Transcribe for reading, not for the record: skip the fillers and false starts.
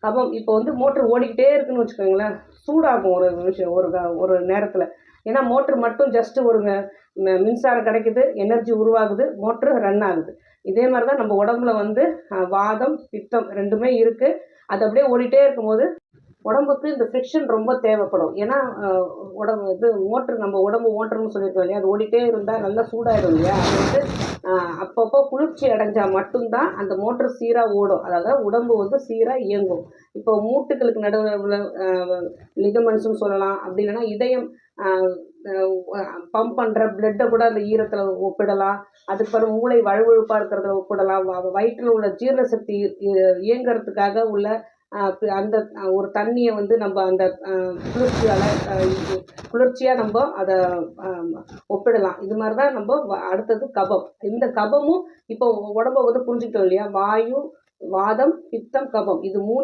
கபம் இப்போ வந்து மோட்ரு ஓடிக்கிட்டே இருக்குன்னு வச்சுக்கோங்களேன், சூடாகும் ஒரு விஷயம் ஒரு நேரத்தில். ஏன்னா மோட்ரு மட்டும் ஜஸ்ட்டு ஒரு மின்சாரம் கிடைக்குது, எனர்ஜி உருவாகுது, மோட்ரு ரன் ஆகுது. இதே மாதிரி தான் நம்ம உடம்புல வந்து வாதம் பித்தம் ரெண்டுமே இருக்குது. அது அப்படியே ஓடிட்டே இருக்கும்போது உடம்புக்கு இந்த ஃப்ரிக்ஷன் ரொம்ப தேவைப்படும். ஏன்னா உடம்பு இது மோட்ரு நம்ம உடம்பு மோட்டர்னு சொல்லியிருக்கோம் இல்லையா, அது ஓடிட்டே இருந்தால் நல்லா சூடாயிடும் இல்லையா. அது வந்து அப்பப்போ குளிர்ச்சி அடைஞ்சால் மட்டும்தான் அந்த மோட்ரு சீராக ஓடும். அதாவது உடம்பு வந்து சீராக இயங்கும். இப்போ மூட்டுகளுக்கு நடுவில் லிகமெண்ட்ஸ்னு சொல்லலாம். அப்படி இல்லைன்னா இதயம் பம்ப் பண்ணுற பிளட்டை கூட அந்த ஈரத்தில் ஒப்பிடலாம். அதுக்கு பிறகு மூளை வழுவழுப்பாக இருக்கிறதுல ஒப்பிடலாம். வயிற்றில் உள்ள ஜீரண சக்தி இயங்கிறதுக்காக உள்ள அந்த ஒரு தண்ணியை வந்து நம்ம அந்த குளிர்ச்சியாக நம்ம அதை ஒப்பிடலாம். இது மாதிரி தான் நம்ம அடுத்தது கபம். இந்த கபமும் இப்போ உடம்பை வந்து புரிஞ்சுக்கிட்டோம் இல்லையா, வாயு, வாதம், பித்தம், கபம் இது 3